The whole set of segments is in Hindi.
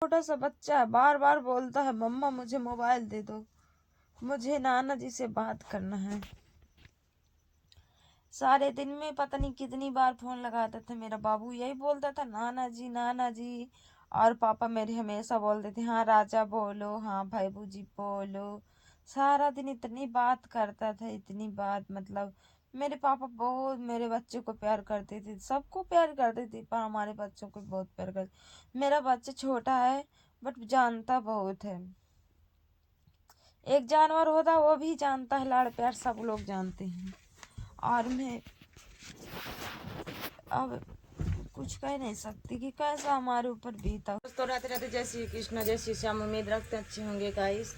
छोटा सा बच्चा है, बार बार बोलता है मम्मा मुझे मोबाइल दे दो, मुझे नाना जी से बात करना है। सारे दिन में पता नहीं कितनी बार फोन लगाते थे। मेरा बाबू यही बोलता था नाना जी नाना जी, और पापा मेरे हमेशा बोलते थे हाँ राजा बोलो, हाँ भाईबू जी बोलो। सारा दिन इतनी बात करता था, इतनी बात, मतलब मेरे पापा बहुत मेरे बच्चे को प्यार करते थे, सबको प्यार करते थे, पर हमारे बच्चों को बहुत प्यार करते। मेरा बच्चा छोटा है बट जानता बहुत है। एक जानवर होता वो भी जानता है, लाड़ प्यार सब लोग जानते हैं। और मैं अब कुछ कह नहीं सकती कि कैसा हमारे ऊपर बीता। दोस्तों राधे राधे, जय श्री कृष्ण, जय श्री श्याम। उम्मीद रखते हैं अच्छे होंगे गाइस।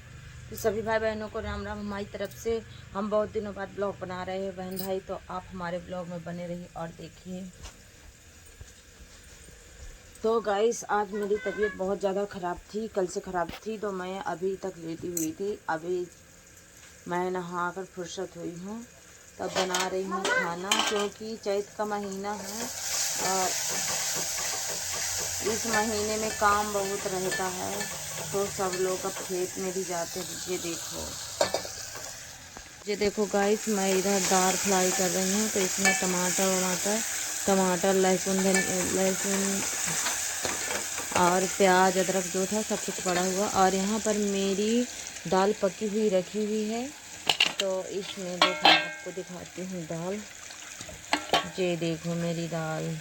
तो सभी भाई बहनों को राम राम हमारी तरफ से। हम बहुत दिनों बाद ब्लॉग बना रहे हैं बहन भाई, तो आप हमारे ब्लॉग में बने रहिए और देखिए। तो गाइस आज मेरी तबीयत बहुत ज़्यादा ख़राब थी, कल से ख़राब थी, तो मैं अभी तक लेटी हुई थी। अभी मैं नहा कर फुर्सत हुई हूँ, तब बना रही हूँ खाना, क्योंकि चैत का महीना है और इस महीने में काम बहुत रहता है, तो सब लोग अब खेत में भी जाते हैं। ये देखो गाइस, मैं इधर दाल फ्राई कर रही हूँ, तो इसमें टमाटर लहसुन और प्याज अदरक जो था सब कुछ पड़ा हुआ। और यहाँ पर मेरी दाल पकी हुई रखी हुई है, तो इसमें देखो आपको दिखाती हूँ दाल। ये देखो मेरी दाल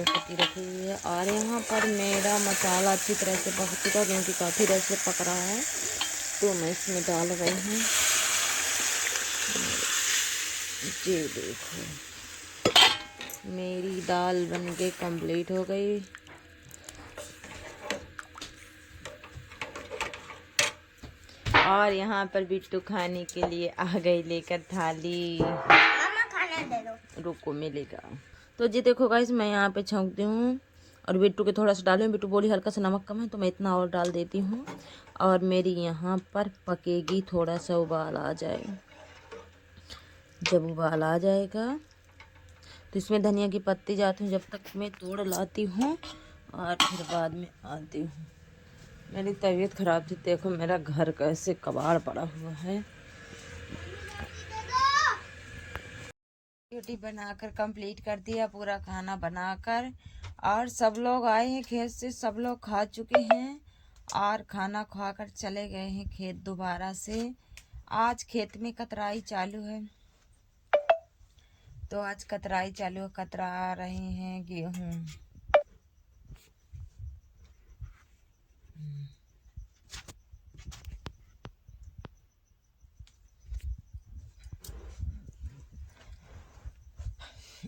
पकी रखी हुई है। और यहाँ पर मेरा मसाला अच्छी तरह से पक चुका, क्योंकि काफ़ी देर से पक रहा है, तो मैं इसमें डाल रही हूँ। ये देखो मेरी दाल बनके कंप्लीट हो गई। और यहाँ पर बिट्टू खाने के लिए आ गई लेकर थाली। मामा खाना दे दो, रुको मिलेगा। तो जी देखो गाइस, मैं यहाँ पे छौंकती हूँ और बिट्टू के थोड़ा सा डाली हूँ। बिट्टू बोली हल्का सा नमक कम है, तो मैं इतना और डाल देती हूँ। और मेरी यहाँ पर पकेगी, थोड़ा सा उबाल आ जाए। जब उबाल आ जाएगा तो इसमें धनिया की पत्ती जाती हूँ, जब तक मैं तोड़ लाती हूँ, और फिर बाद में आती हूँ। मेरी तबीयत ख़राब थी, देखो मेरा घर कैसे कबाड़ पड़ा हुआ है। रोटी बनाकर कंप्लीट कर दिया, पूरा खाना बनाकर। और सब लोग आए हैं खेत से, सब लोग खा चुके हैं और खाना खाकर चले गए हैं खेत दोबारा से। आज खेत में कतराई चालू है, तो आज कतराई चालू, कतरा रहे हैं गेहूँ।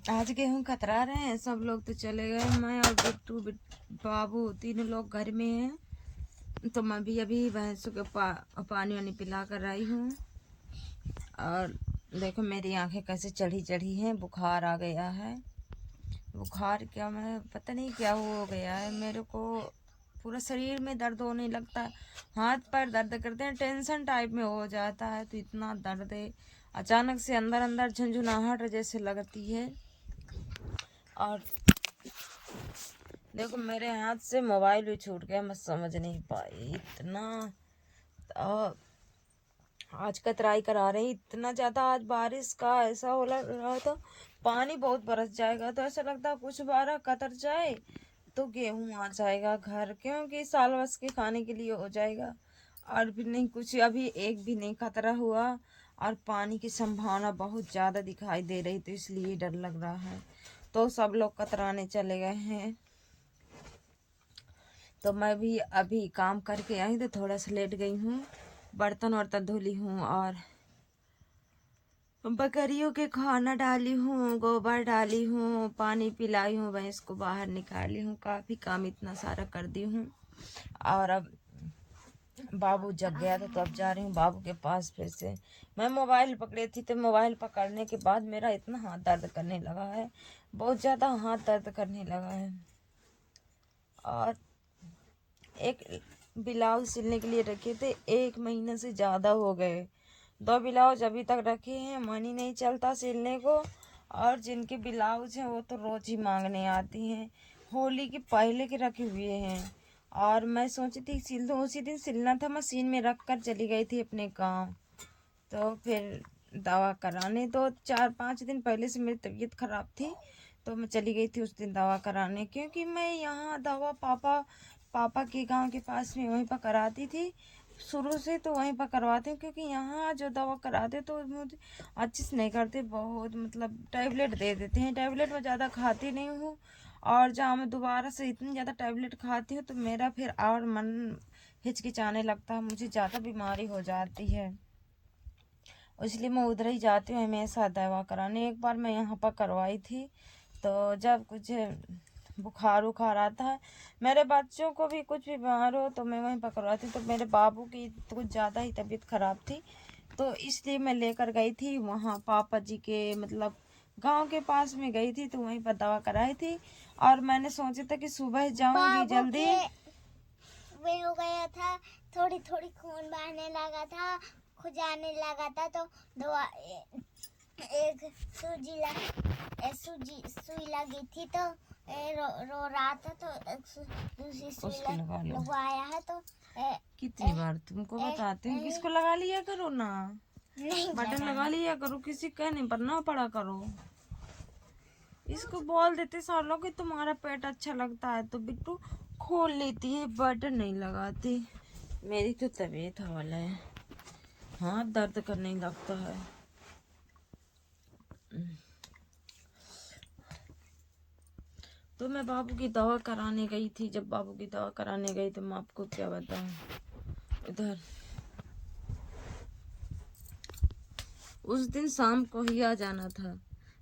आज गेहूँ कतरा रहे हैं, सब लोग तो चले गए। मैं और बिट्टू बाबू तीनों लोग घर में हैं, तो मैं भी अभी भैंसों के पानी वानी पिला कर आई हूँ। और देखो मेरी आंखें कैसे चढ़ी चढ़ी हैं, बुखार आ गया है। बुखार क्या, मैं पता नहीं क्या हो गया है मेरे को, पूरा शरीर में दर्द होने लगता है, हाथ पैर दर्द करते हैं, टेंशन टाइप में हो जाता है। तो इतना दर्द है, अचानक से अंदर अंदर झंझनाहट जैसे लगती है। और देखो मेरे हाथ से मोबाइल भी छूट गया, मैं समझ नहीं पाई इतना। आज कतराई करा रही, इतना ज़्यादा आज बारिश का ऐसा हो रहा था, पानी बहुत बरस जाएगा, तो ऐसा लगता है कुछ बार कतर जाए तो गेहूं आ जाएगा घर, क्योंकि साल बस के खाने के लिए हो जाएगा। और भी नहीं कुछ, अभी एक भी नहीं खतरा हुआ। और पानी की संभावना बहुत ज़्यादा दिखाई दे रही, तो इसलिए डर लग रहा है। तो सब लोग कतराने चले गए हैं, तो मैं भी अभी काम करके आई, तो थोड़ा सा लेट गई हूँ, बर्तन वर्तन धुली हूँ और बकरियों के खाना डाली हूँ, गोबर डाली हूँ, पानी पिलाई हूँ, भैंस को बाहर निकाली हूँ, काफ़ी काम इतना सारा कर दी हूँ। और अब बाबू जग गया था, तो अब जा रही हूँ बाबू के पास फिर से। मैं मोबाइल पकड़ी थी, तो मोबाइल पकड़ने के बाद मेरा इतना हाथ दर्द करने लगा है, बहुत ज़्यादा हाथ दर्द करने लगा है। और एक ब्लाउज सिलने के लिए रखे थे, 1 महीने से ज़्यादा हो गए, 2 ब्लाउज अभी तक रखे हैं, मन ही नहीं चलता सिलने को। और जिनके ब्लाउज हैं वो तो रोज़ ही मांगने आती हैं, होली के पहले के रखे हुए हैं, और मैं सोची थी सिल दूँ, उसी दिन सिलना था, मशीन में रख कर चली गई थी अपने गाँव। तो फिर दवा कराने, तो 4-5 दिन पहले से मेरी तबीयत ख़राब थी, तो मैं चली गई थी उस दिन दवा कराने, क्योंकि मैं यहाँ दवा पापा के गांव के पास में वहीं पर कराती थी शुरू से, तो वहीं पर करवाती हूँ। क्योंकि यहाँ जो दवा कराते तो मुझे अच्छे से नहीं करते, बहुत मतलब टैबलेट दे देते हैं, टैबलेट मैं ज़्यादा खाती नहीं हूँ। और जहाँ मैं दोबारा से इतनी ज़्यादा टैबलेट खाती हूँ तो मेरा फिर और मन हिचकिचाने लगता है, मुझे ज़्यादा बीमारी हो जाती है, इसलिए मैं उधर ही जाती हूँ हमेशा दवा कराने। एक बार मैं यहाँ पर करवाई थी, तो जब कुछ बुखार उखार आता है, मेरे बच्चों को भी कुछ भी बीमार हो तो मैं वहीं पर करवाती हूँ। तो मेरे बाबू की तो कुछ ज़्यादा ही तबीयत ख़राब थी, तो इसलिए मैं लेकर गई थी वहाँ पापा जी के मतलब गांव के पास में गई थी, तो वहीं पर दवा कराई थी। और मैंने सोचा था कि सुबह जाऊंगी जल्दी, वे हो गया था, थोड़ी थोड़ी खून बहने लगा था, खुजाने लगा था, तो दवा एक सुई लगी थी, तो रो रहा था, तो दूसरी सुई उसको लगा लो। लगवाया है। तो कितनी बार तुमको बताती हूँ किसको लगा लिया करो ना, नहीं बटन लगा लिया करो, किसी कहने पर ना पड़ा करो। इसको बोल देते सालों कि तुम्हारा पेट अच्छा लगता है तो बिट्टू खोल लेती है, बटन नहीं लगाती। मेरी तो तबीयत हवाला है, हाथ दर्द करने लगता है। तो मैं बाबू की दवा कराने गई थी, जब बाबू की दवा कराने गई तो मैं आपको क्या बताऊं, इधर उस दिन शाम को ही आ जाना था,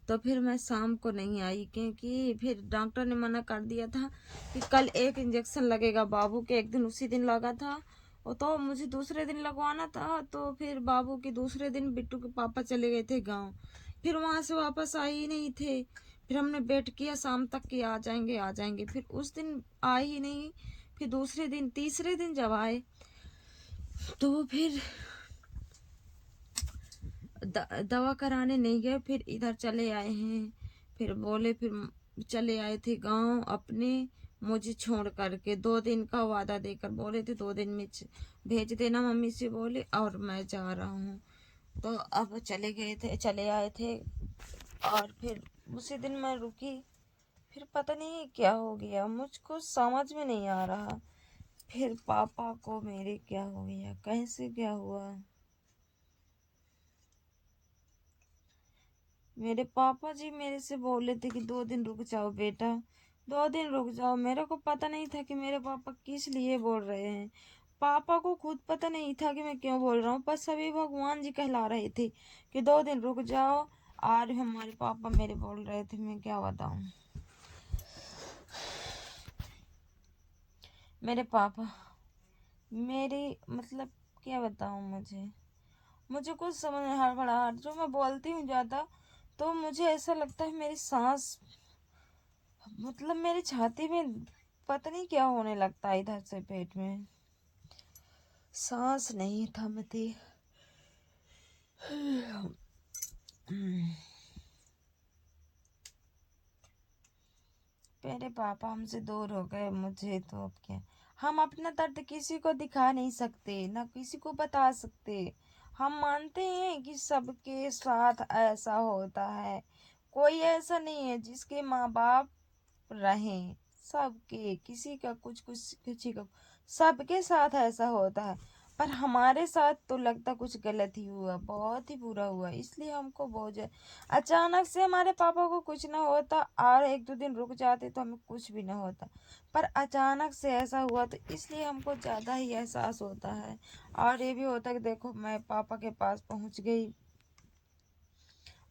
तो फिर मैं शाम को नहीं आई, क्योंकि फिर डॉक्टर ने मना कर दिया था कि कल एक इंजेक्शन लगेगा बाबू के, एक दिन उसी दिन लगा था वो, तो मुझे दूसरे दिन लगवाना था। तो फिर बाबू के दूसरे दिन बिट्टू के पापा चले गए थे गांव, फिर वहां से वापस आए ही नहीं थे। फिर हमने वेट किया शाम तक कि आ जाएंगे आ जाएंगे, फिर उस दिन आए ही नहीं। फिर दूसरे दिन तीसरे दिन जब आए तो फिर दवा कराने नहीं गए, फिर इधर चले आए हैं। फिर बोले, फिर चले आए थे गांव अपने, मुझे छोड़ करके 2 दिन का वादा देकर बोले थे 2 दिन में भेज देना मम्मी से बोले, और मैं जा रहा हूँ। तो अब चले आए थे, और फिर उसी दिन मैं रुकी। फिर पता नहीं क्या हो गया, मुझको समझ में नहीं आ रहा, फिर पापा को मेरे क्या हो गया, कैसे क्या हुआ। मेरे पापा जी मेरे से बोले थे कि 2 दिन रुक जाओ बेटा, 2 दिन रुक जाओ। मेरे को पता नहीं था कि मेरे पापा किस लिए बोल रहे हैं, पापा को खुद पता नहीं था कि मैं क्यों बोल रहा हूँ, पर सभी भगवान जी कहला रहे थे कि 2 दिन रुक जाओ। और हमारे पापा मेरे बोल रहे थे, मैं क्या बताऊँ। मेरे पापा मेरी मतलब क्या बताऊँ, मुझे कुछ समझ में हड़बड़ाहट, जो मैं बोलती हूँ ज़्यादा तो मुझे ऐसा लगता है मेरी सांस मतलब मेरी छाती में पता नहीं क्या होने लगता है, इधर से पेट में सांस नहीं थमती। मेरे पापा हमसे दूर हो गए, मुझे तो अब क्या, हम अपना दर्द किसी को दिखा नहीं सकते, ना किसी को बता सकते। हम मानते हैं कि सबके साथ ऐसा होता है, कोई ऐसा नहीं है जिसके माँ बाप रहें, सबके किसी का कुछ कुछ किसी का, सबके साथ ऐसा होता है। पर हमारे साथ तो लगता कुछ गलत ही हुआ, बहुत ही बुरा हुआ, इसलिए हमको बहुत अचानक से हमारे पापा को कुछ ना होता और 1-2 दिन रुक जाते तो हमें कुछ भी ना होता, पर अचानक से ऐसा हुआ तो इसलिए हमको ज़्यादा ही एहसास होता है। और ये भी होता है कि देखो मैं पापा के पास पहुंच गई,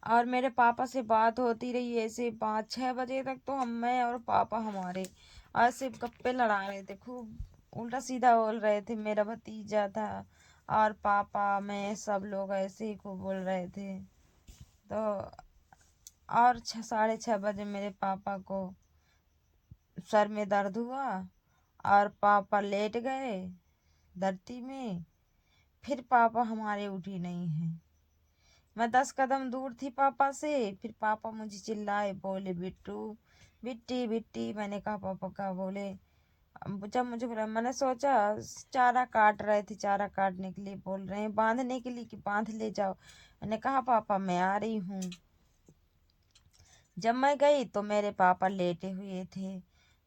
और मेरे पापा से बात होती रही ऐसे 5-6 बजे तक, तो मैं और पापा हमारे ऐसे गप्पे लड़ा रहे थे, खूब उल्टा सीधा बोल रहे थे। मेरा भतीजा था और पापा मैं सब लोग ऐसे ही खूब बोल रहे थे। तो और 6-6:30 बजे मेरे पापा को सर में दर्द हुआ और पापा लेट गए धरती में। फिर पापा हमारे उठी नहीं है, मैं 10 कदम दूर थी पापा से। फिर पापा मुझे चिल्लाए, बोले बिट्टू बिट्टी बिट्टी, मैंने कहा पापा का बोले, जब मुझे बोला, मैंने सोचा चारा काट रहे थे, चारा काटने के लिए बोल रहे हैं, बांधने के लिए कि बांध ले जाओ। मैंने कहा पापा मैं आ रही हूँ। जब मैं गई तो मेरे पापा लेटे हुए थे।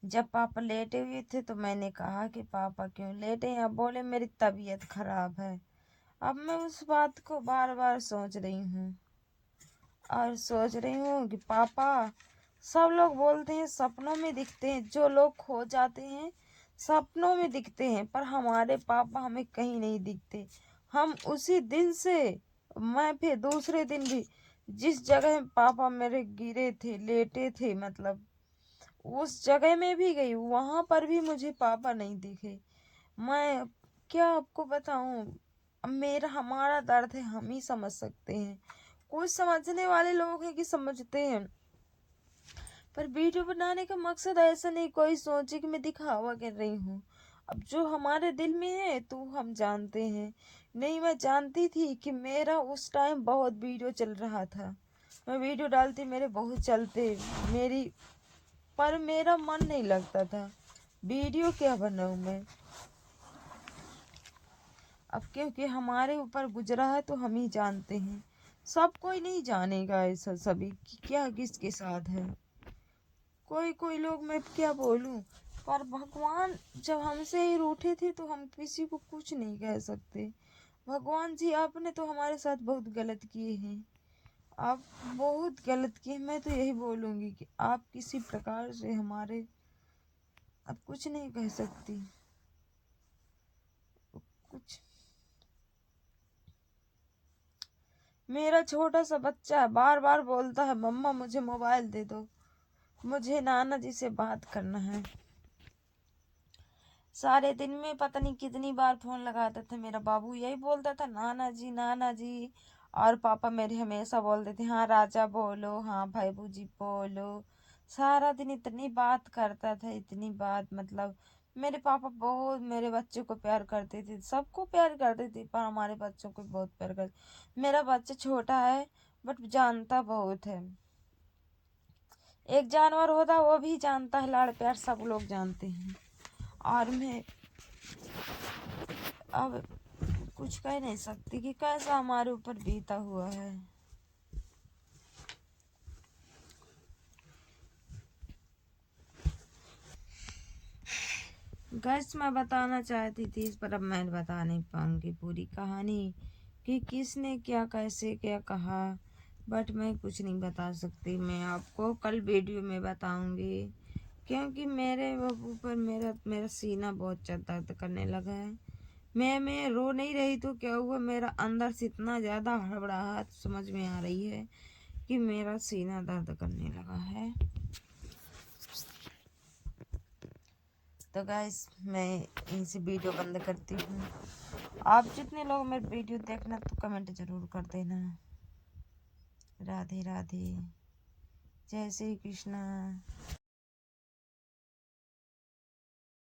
जब पापा लेटे हुए थे तो मैंने कहा कि पापा क्यों लेटे हैं? बोले मेरी तबीयत खराब है। अब मैं उस बात को बार बार सोच रही हूँ और सोच रही हूँ कि पापा, सब लोग बोलते हैं सपनों में दिखते हैं, जो लोग खो जाते हैं सपनों में दिखते हैं, पर हमारे पापा हमें कहीं नहीं दिखते। हम उसी दिन से, मैं फिर दूसरे दिन भी जिस जगह पापा मेरे गिरे थे, लेटे थे, मतलब उस जगह में भी गई, वहां पर भी मुझे पापा नहीं दिखे। मैं क्या आपको बताऊं, मेरा हमारा दर्द है, हम ही समझ सकते हैं। कुछ समझने वाले लोग हैं कि समझते हैं, पर वीडियो बनाने का मकसद ऐसा नहीं कोई सोचे कि मैं दिखावा कर रही हूँ। अब जो हमारे दिल में है तो हम जानते हैं। नहीं, मैं जानती थी कि मेरा उस टाइम बहुत वीडियो चल रहा था, मैं वीडियो डालती, मेरे बहुत चलते मेरी, पर मेरा मन नहीं लगता था। वीडियो क्या बनाऊं मैं? अब क्योंकि हमारे ऊपर गुजरा है तो हम ही जानते हैं, सब कोई नहीं जानेगा ऐसा सभी कि क्या किसके साथ है। कोई कोई लोग, मैं क्या बोलूं, पर भगवान जब हमसे ही रूठे थे तो हम किसी को कुछ नहीं कह सकते। भगवान जी आपने तो हमारे साथ बहुत गलत किए हैं, आप बहुत गलत किए। मैं तो यही बोलूंगी कि आप किसी प्रकार से हमारे, अब कुछ नहीं कह सकती कुछ। मेरा छोटा सा बच्चा बार बार बोलता है मम्मा मुझे मोबाइल दे दो, मुझे नाना जी से बात करना है। सारे दिन में पता नहीं कितनी बार फोन लगाते थे, मेरा बाबू यही बोलता था नाना जी नाना जी। और पापा मेरे हमेशा बोलते थे हाँ राजा बोलो, हाँ भाई बूजी बोलो। सारा दिन इतनी बात करता था, इतनी बात, मतलब मेरे पापा बहुत मेरे बच्चे को प्यार करते थे, सबको प्यार करते थे, पर हमारे बच्चों को बहुत प्यार करते। मेरा बच्चा छोटा है बट जानता बहुत है। एक जानवर होता वो भी जानता है, लाड़ प्यार सब लोग जानते हैं। और मैं अब कुछ कह नहीं सकती कि कैसा हमारे ऊपर बीता हुआ है। गैस मैं बताना चाहती थी इस पर, अब मैं बता नहीं पाऊंगी पूरी कहानी कि किसने क्या कैसे क्या कहा, बट मैं कुछ नहीं बता सकती। मैं आपको कल वीडियो में बताऊंगी, क्योंकि मेरे ऊपर मेरा मेरा सीना बहुत ज़्यादा दर्द करने लगा है। मैं रो नहीं रही तो क्या हुआ, मेरा अंदर से इतना ज़्यादा हड़बड़ाहट समझ में आ रही है कि मेरा सीना दर्द करने लगा है। तो गाइस मैं इनसे वीडियो बंद करती हूँ। आप जितने लोग मेरे वीडियो देखना तो कमेंट जरूर कर देना। राधे राधे, जय श्री कृष्णा।